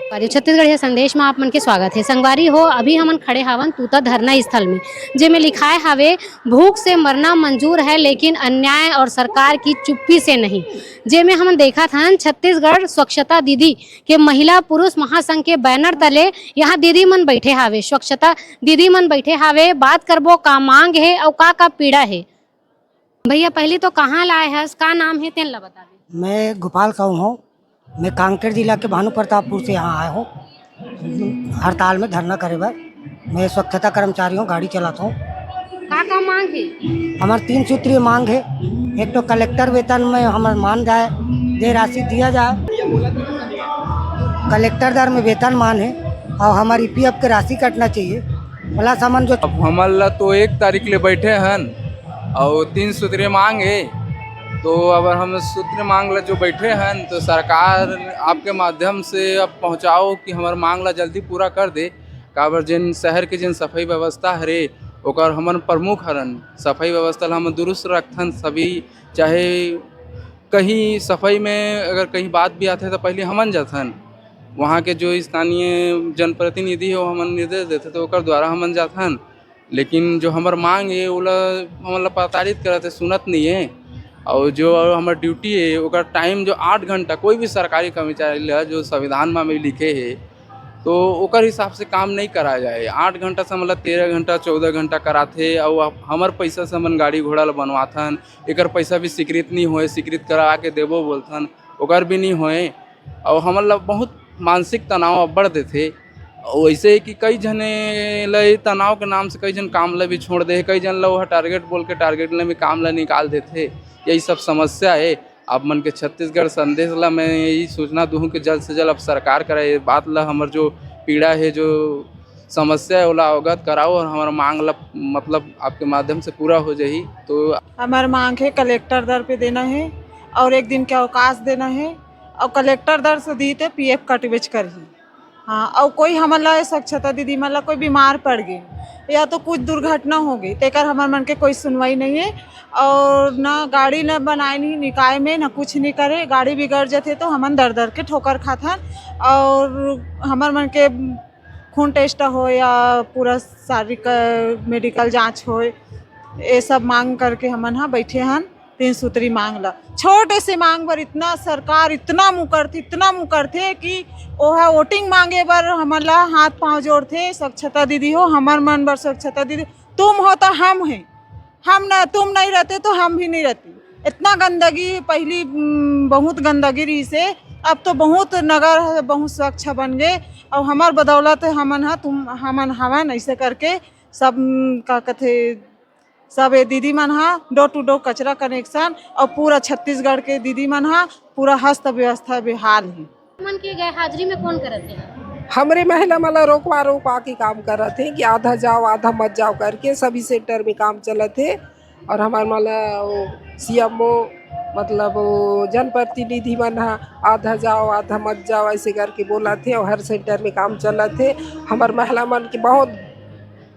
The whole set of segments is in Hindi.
छत्तीसगढ़ ये संदेश में आप मन के स्वागत है। संगवारी हो, अभी हमन खड़े हवन तूता धरना स्थल में, जेमे लिखाए हवे भूख से मरना मंजूर है लेकिन अन्याय और सरकार की चुप्पी से नहीं। जेमे हमन देखा था छत्तीसगढ़ स्वच्छता दीदी के महिला पुरुष महासंघ के बैनर तले यहाँ दीदी मन बैठे हावे, स्वच्छता दीदी मन बैठे हावे। बात करबो का मांग है और का पीड़ा है। भैया पहले तो कहाँ लाए हस, का नाम है तेन ला बता दे। मैं गोपाल साहू हूँ। मैं कांकेर जिला के भानु प्रतापपुर से यहाँ आया हूँ हड़ताल में धरना करे बर। मैं स्वच्छता कर्मचारी हूँ, गाड़ी चलाता हूँ। का मांग है? हमारे 3 सूत्रीय मांग है। एक तो कलेक्टर वेतन में हमारे मान जाए, दे राशि दिया जाए। कलेक्टर दर में वेतन मान है और हमारी PF की राशि कटना चाहिए। प्लस हमन जो हमला तो 1 तारीख ले बैठे हन और 3 सूत्रीय मांग है। तो अगर हम सूत्र मांग ला जो बैठे हैं तो सरकार आपके माध्यम से अब पहुंचाओ कि हमार मांग ला जल्दी पूरा कर दे। काबर जिन शहर के जिन सफाई व्यवस्था हरे ओकर हमन प्रमुख हरन। सफाई व्यवस्था हम दुरुस्त रखथन सभी, चाहे कहीं सफाई में अगर कहीं बात भी आते तो पहले हमन जाथन। वहाँ के जो स्थानीय जनप्रतिनिधि हो हमन निर्देश देते तो ओकर द्वारा हमन जाथन। लेकिन जो हमार मांग है ओला हमन प्रताड़ित करते, सुनत नहीं है। और जो हमार ड्यूटी है ओकर टाइम जो 8 घंटा, कोई भी सरकारी कर्मचारी है जो संविधान में लिखे है तो ओकर हिसाब से काम नहीं करा जाए। 8 घंटा से मतलब 13 घंटा 14 घंटा कराथे और हमार पैसा से हमन गाड़ी घोड़ा बनवाथन। एकर पैसा भी स्वीकृत नहीं होए, स्वीकृत करा के देबो बोलथन, ओकर भी नहीं होए। और हमन ला बहुत मानसिक तनाव बढ़ देते। वैसे है कि कई जने ले तनाव के नाम से कई जन काम ला भी छोड़ दे, कई जन ला वह टारगेट बोल के टारगेट ला भी काम ला निकाल देते। यही सब समस्या है। आप मन के छत्तीसगढ़ संदेश ला मैं यही सूचना दूँ कि जल्द से जल्द अब सरकार करे ये बात ला, हमार जो पीड़ा है जो समस्या है ओला अवगत कराओ और हमारा मांग ला मतलब आपके माध्यम से पूरा हो जाही। तो हमारा मांग है कलेक्टर दर पे देना है और 1 दिन के अवकाश देना है और कलेक्टर दर से दी तो PF कटवेज करही। हाँ, और कोई हमारा स्वच्छता दीदी मतलब कोई बीमार पड़ गई या तो कुछ दुर्घटना हो गई तेकर हमारे मन के कोई सुनवाई नहीं है। और ना गाड़ी न बनाए नहीं निकाय में, ना कुछ नहीं करे। गाड़ी बिगड़ जाते तो हमन दर दर के ठोकर खाथन। और हमारे मन के खून टेस्ट हो या पूरा शारीरिक मेडिकल जांच हो, ये सब मांग करके हमन हाँ बैठे हन 3 सूत्री मांग ला। छोटे से मांग पर इतना सरकार इतना मुकरथे कि ओहा वोटिंग मांगे बर हमला हाथ पांव जोड़थे। स्वच्छता दीदी हो, हमार मन बर स्वच्छता दीदी तुम हो तो हम हैं, हम ना तुम नहीं रहते तो हम भी नहीं रहते। इतना गंदगी पहली बहुत गंदगी रही से, अब तो बहुत नगर बहुत स्वच्छ बन गए। और हमार बदौलत हमन हा तुम हमन हवन ऐसे करके सब का कथे सब दीदी मन हा डोर टू डोर कचरा कनेक्शन और पूरा छत्तीसगढ़ के दीदी मन हा पूरा हस्त व्यवस्था बेहाल है। मन के गए हाजिरी में कौन करते हैं? हमरे महिला मला रोकवा के काम कर थे कि आधा जाओ आधा मत जाओ करके सभी सेंटर में काम चलत थे। और हमारे मला CMO मतलब जनप्रतिनिधि मन आधा जाओ आधा मत जाओ ऐसे करके बोला थे और हर सेंटर में काम चला थे। हमारे महिला मन की बहुत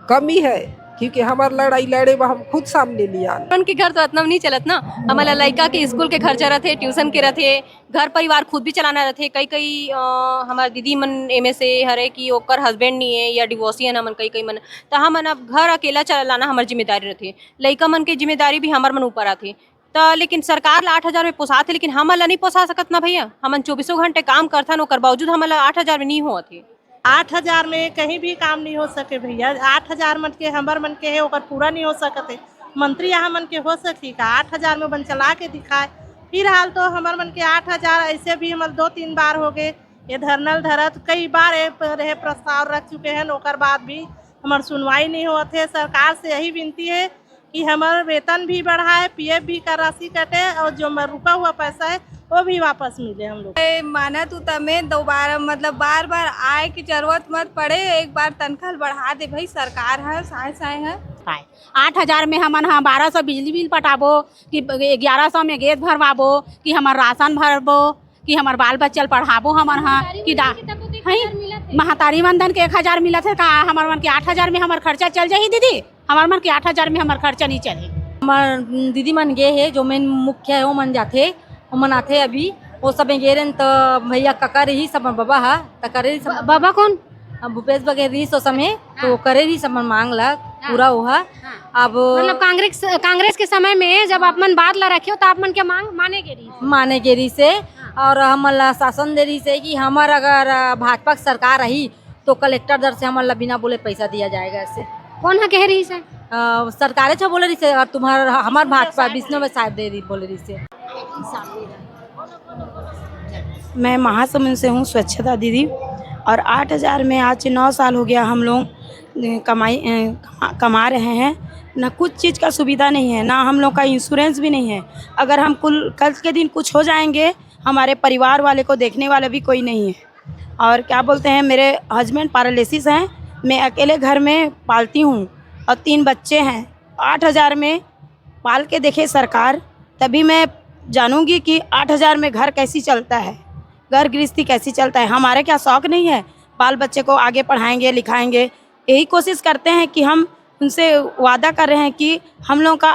कमी है क्योंकि हमार लड़ाई लड़े वो हम खुद सामने लिया। उनके घर तो इतना नहीं चलत ना। हमारा लड़का के स्कूल के खर्चा रहते, ट्यूशन के रहते, घर परिवार खुद भी चलाना रहते। कई हमारे दीदी मन एमे से हरे कि ओकर हस्बैंड नहीं है या डिवोर्सी है ना मन कई मन, तो हम अब घर अकेला चलाना हमारी जिम्मेदारी रहती। लड़का मन की जिम्मेदारी भी हमारे मन ऊपर आती। तो लेकिन सरकार 8,000 में पोसाते, लेकिन हमला नहीं पोसा सकत ना भैया। हमन 24 घंटे काम करथन, ओकर बावजूद हमला 8,000 में नहीं होती। 8,000 में कहीं भी काम नहीं हो सके भैया। 8,000 मन के हमार मन के है ओकर पूरा नहीं हो सकते। मंत्री यहाँ मन के हो सकी का 8,000 में बन चला के दिखाए। फिलहाल तो हमार मन के 8,000 ऐसे भी हमारे 2-3 बार हो गए ये धरनल धरत। कई बार रहे प्रस्ताव रख चुके हैं, ओकर बाद भी हमार सुनवाई नहीं होते है। सरकार से यही विनती है कि हमारा वेतन भी बढ़ाए, PF भी का राशि कटे और जो रुका हुआ पैसा है वो भी वापस मिले हम लोग। माना तू तमें दोबारा मतलब बार बार आए की जरूरत मत पड़े, एक बार तनख्वाह बढ़ा दे भाई। सरकार है साए है 8,000 में हमन 1200 बिजली बिल पटाबो कि 1100 में गैस भरवाबो कि हमार राशन भरबो कि हमार बाल बच्चल पढ़ाबो हमन कि महतारी वंदन के 1,000 मिलत है का हमार मन के 8,000 में हमार खर्चा चल जाही दीदी। हमार मन के 8,000 में हमार खर्चा नहीं चले। हमार दीदी मन गे है जो मेन मुख्य है वो मन जाते वो मन आते अभी वो सब में गेरन तो भैया ककर ही सब बाबा हा तो करे ही सब बाबा कौन? भूपेश बघेल रही सो समय तो करे ही सब मांग ला पूरा हुआ। अब मतलब कांग्रेस के समय में जब आप मन बात ला रखे हो तो आप मन के मांग माने के रही से और हमला शासन दे रही से कि हमार अगर भाजपा की सरकार रही तो कलेक्टर दर से हमारा बिना बोले पैसा दिया जाएगा। ऐसे कौन है कह रही से? सरकारें जो बोले रही से और तुम्हारा हमार भाजपा विष्णु में साहब दे रही बोले रही से। मैं महासमुंद से हूँ स्वच्छता दीदी, और 8,000 में आज 9 साल हो गया हम लोग कमा रहे हैं। ना कुछ चीज़ का सुविधा नहीं है, ना हम लोग का इंश्योरेंस भी नहीं है। अगर हम कल के दिन कुछ हो जाएंगे, हमारे परिवार वाले को देखने वाला भी कोई नहीं है। और क्या बोलते हैं, मेरे हस्बैंड पैरालिसिस हैं, मैं अकेले घर में पालती हूँ और 3 बच्चे हैं। 8,000 में पाल के देखे सरकार, तभी मैं जानूंगी कि 8,000 में घर कैसी चलता है, घर गृहस्थी कैसी चलता है। हमारे क्या शौक नहीं है, बाल बच्चे को आगे पढ़ाएंगे लिखाएंगे। यही कोशिश करते हैं कि हम उनसे वादा कर रहे हैं कि हम लोग का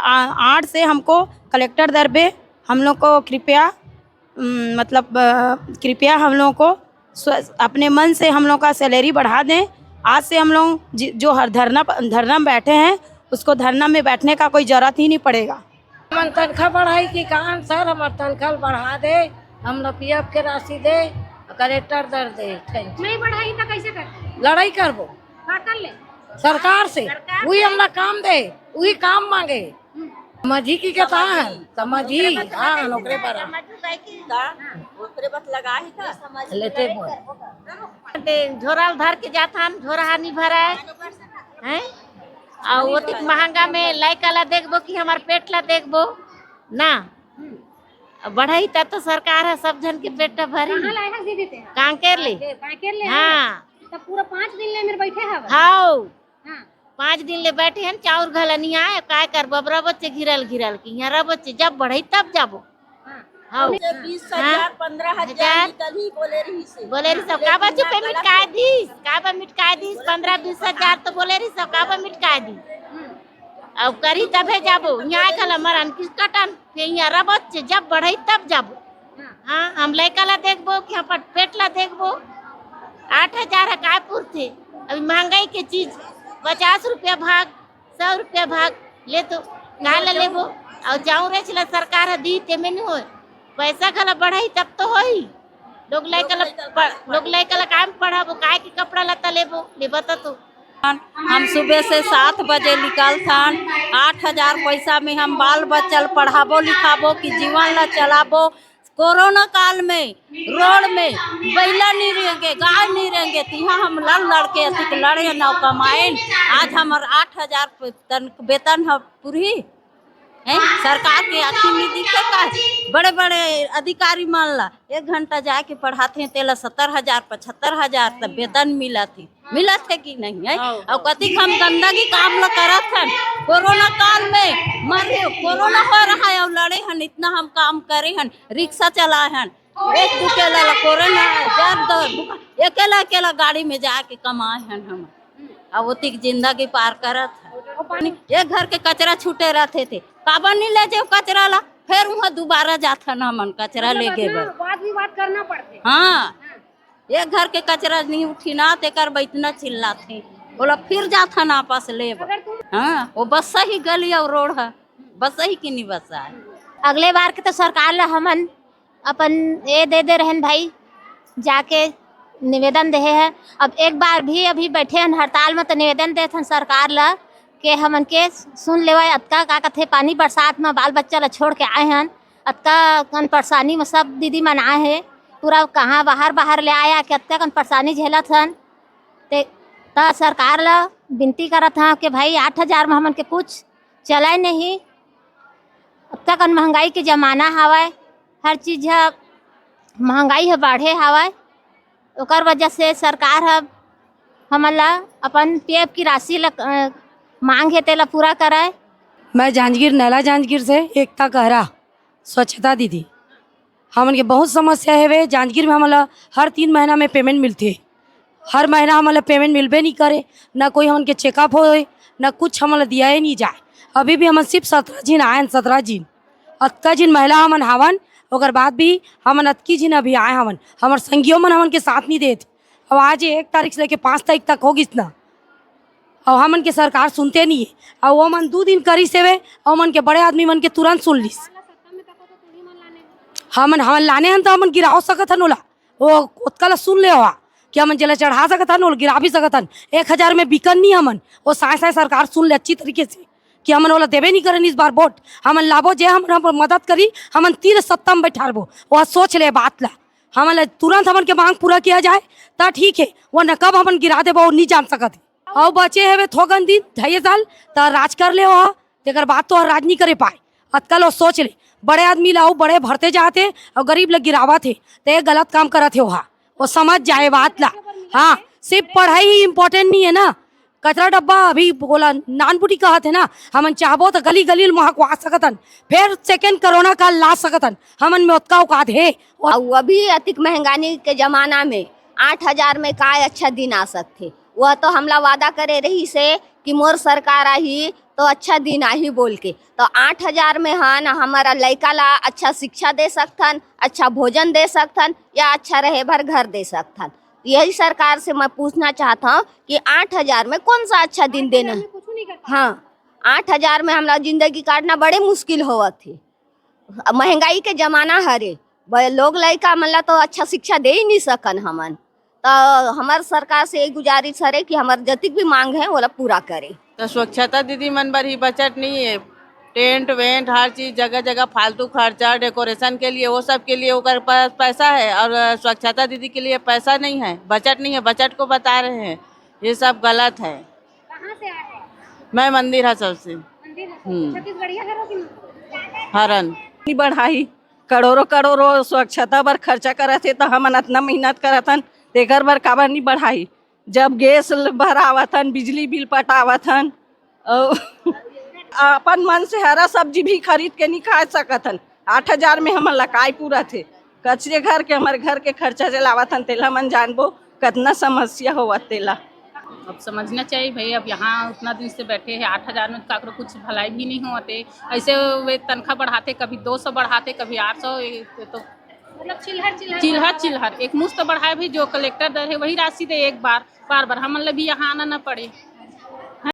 8 से हमको कलेक्टर दर पे हम लोग को कृपया कृपया हम लोग को अपने मन से हम लोग का सैलरी बढ़ा दें। आज से हम लोग जो हर धरना में बैठे हैं, उसको धरना में बैठने का कोई ज़रूरत ही नहीं पड़ेगा। हम तनख्वाह बढ़ाई कि कहाँ सर, हमारे तनख्वाह बढ़ा दे, हम लोग PF के राशि दे, कलेक्टर दर दे। नहीं बढ़ाई तो कैसे करते? लड़ाई करबो कर ले सरकार से, वही हमला काम दे, वही काम मांगे। समझी की कहता है, समझी हाँ नौकरी पर लेते झोरा धर के जाता झोरा नहीं भरा है और वो तक महंगा में लाइक ला देखबो कि हमार पेट ला देखबो ना बढ़ाई तब तो सरकार है सब जन के पेट भरी कांकेर ले हाँ तब पूरा 5 दिन ले मेरे बैठे हैं। हाँ 5 दिन ले बैठे हैं, चाउर घलनी आए काय कर बबरा बच्चे घिरल की यहाँ बच्चे जब बढ़ई तब जाबो। हाँ 20,000 15,000 बोले रही सब काबा जो पेमेंट काय दीस, काबा मिटकाय दीस 15-20,000 तो बोले रही सब काबा मिटकाय दी। अब करी तबे जाबो, यहाँ कल मरन किस कटन फिर यहाँ बच्चे जब बढ़ई तब जाबो। हाँ हम लड़का ला देखबो कि यहाँ पर पेट ला देखबो। 8,000 है काय पूर्थे, अभी महंगाई के चीज 50 रुपया भाग 100 रुपया भाग ले तो ना लेबो और जाऊँ रे चला सरकार दी ते में नहीं हो पैसा खला बढ़ाई तब तो होई। लोग लड़का ला काम पढ़ाबो काय के कपड़ा लता लेबो तो हम सुबह से 7 बजे निकल थान, 8,000 पैसा में हम बाल बच्चल पढ़ाबो लिखाबो कि जीवन ला चलाबो। कोरोना काल में रोड में बैला नहीं रहेंगे, गाय नहीं रहेंगे, तो यहाँ हम लड़के अधिक लड़े न कमाए। आज हमारे 8,000 वेतन है पूरी है सरकार के आखिर में दिखे का बड़े बड़े अधिकारी मान ला 1 घंटा जाके पढ़ाते हैं तेला 70,000 75,000 तब वेतन मिला थे कि नहीं है। और कति हम गंदगी काम ला करत हन, कोरोना काल में मरे कोरोना हो रहा है और लड़े हन, इतना हम काम करे हन, रिक्शा चलाए हन, एक दुकेला कोरोना जब अकेला गाड़ी में जाके कमाए हन हम और ओतिक जिंदगी पार करत है। एक घर के कचरा छूटे रहते थे, काबा नहीं ले जाओ कचरा ला, फिर वहाँ दोबारा जाता ना मन कचरा ले गए बात करना पड़ते। हाँ एक घर के कचरा नहीं उठी ना तेकर बैठना चिल्लाते बोला फिर जाता ना आपस ले। हाँ वो बस ही गली और रोड है, बस ही की नहीं बसा है। अगले बार के तो सरकार ला हमन अपन ये दे रहन भाई जाके निवेदन दे है। अब एक बार भी अभी बैठे हैं हड़ताल में तो निवेदन दे सरकार ला के हमन के सुन लेवा। अतका का कथे पानी बरसात में बाल बच्चा ला छोड़ के आए हैं, अतका कन परेशानी में सब दीदी मन आए हैं, पूरा कहाँ बाहर ले आया कि अतका कन परेशानी झेलत हन। तो सरकार ला विनती करत हाँ कि भाई 8,000 में हमन के कुछ चलाए नहीं। अतका कन महंगाई के जमाना हवाए, हर चीज़ है महंगाई है बढ़े हवाए, ओकर वजह से सरकार है हमन ला अपन PF की राशि ला मांग है तेला पूरा कराए। मैं नैला जांजगीर से एकता कहरा स्वच्छता दीदी। हमन के बहुत समस्या है वे जांजगीर में हमला हर 3 महीना में पेमेंट मिलते, हर महीना हमला पेमेंट मिलबे नहीं करे, ना कोई हमन के चेकअप होए ना कुछ हमला दिया ही नहीं जाए। अभी भी हमन सिर्फ 17 जिन आयन 17 जिन अतका जिन महिला हमन हवन ओकर बाद भी हमन अतकी जी अभी आए हमन हमार संगियों मन हमन के साथ नहीं देते। अब आज 1 तारीख से लेके 5 तारीख तक होगी इतना, और हमन के सरकार सुनते नहीं है। और वो मन 2 दिन करी सेवे और मन के बड़े आदमी मन के तुरंत सुन लीस। हमन लाने हन तो हमन गिराओ सकत हन ओला, वो कोतकला सुन ले हुआ कि हमन जला चढ़ा सकत हन ओला गिरा भी सकत हन। 1000 में बिकन नहीं हमन, वो साय सरकार सुन ले अच्छी तरीके से कि हमन ओला देवे नहीं करन इस बार वोट। हमन लाबो जे हमन मदद करी हमन 3 सप्ताह में बैठाबो। वह सोच ले बात ला, हमन तुरंत हमन के मांग पूरा किया जाए तो ठीक है, वरना कब हमन गिरा देबो नहीं जान सकत। और बचे है थोगन दिन 2.5 साल तो राज कर ले वहाँ, तेकर बात तो राज नहीं करे पाए। अतकल वो सोच ले बड़े आदमी लाओ बड़े भरते जाते और गरीब लोग गिरावा थे तो ये गलत काम करा थे वहाँ, वो समझ जाए बात ला। हाँ, सिर्फ पढ़ाई ही इम्पोर्टेंट नहीं है ना। कचरा डब्बा अभी बोला नान बुटी कहा थे ना, हमन चाहबो तो गली गली महकवा सकतन, फिर सेकेंड कोरोना काल ला सकतन। हमन में उतना औकात है। और अभी अधिक महंगाई के जमाना में 8000 में का अच्छा दिन आ सकते। वह तो हमला वादा करे रही से कि मोर सरकार आई तो अच्छा दिन आई बोल के, तो 8000 में हन हमारा लड़का ला अच्छा शिक्षा दे सकथन, अच्छा भोजन दे सकथन, या अच्छा रहे भर घर दे सकथन। यही सरकार से मैं पूछना चाहता हूँ कि 8000 में कौन सा अच्छा दिन देना है। हाँ, 8000 में हमारा जिंदगी काटना बड़े मुश्किल होवा थी। महंगाई के जमाना हरे लोग लड़का मतलब तो अच्छा शिक्षा दे ही नहीं सकन हमन। तो हमार सरकार से एक गुजारिश है कि हमार जतिक भी मांग है वो पूरा करे। तो स्वच्छता दीदी मन पर ही बजट नहीं है, टेंट वेंट हर चीज़ जगह जगह फालतू खर्चा डेकोरेशन के लिए वो सब के लिए ओकर पास पैसा है, और स्वच्छता दीदी के लिए पैसा नहीं है, बजट नहीं है। बजट को बता रहे हैं, ये सब गलत है। कहाँ से आए हैं? मैं मंदिर हसल से हरन बढ़ाई करोड़ों स्वच्छता बर खर्चा करत थे तो हमन इतना मेहनत करथन तेकर बर काबर नहीं बढ़ाई। जब गैस भरावथन, बिजली बिल पटावथन, अपन मन से हरा सब्जी भी खरीद के नहीं खा सकथन। 8000 में हमन लकाई पूरा थे, कचरे घर के हमारे घर के खर्चा चलावथन, तेला मन जानबो कितना समस्या होवा तेला। अब समझना चाहिए भाई, अब यहाँ उतना दिन से बैठे हैं 8000 में काकरो कुछ भलाई भी नहीं होते। ऐसे वे तनख्वाह बढ़ाते, कभी 200 बढ़ाते, कभी 800, तो मतलब चिल्हर एक मुश्त बढ़ाए भी। जो कलेक्टर दर है वही राशि दे एक बार, बार बार हमन भी यहाँ आना न पड़े।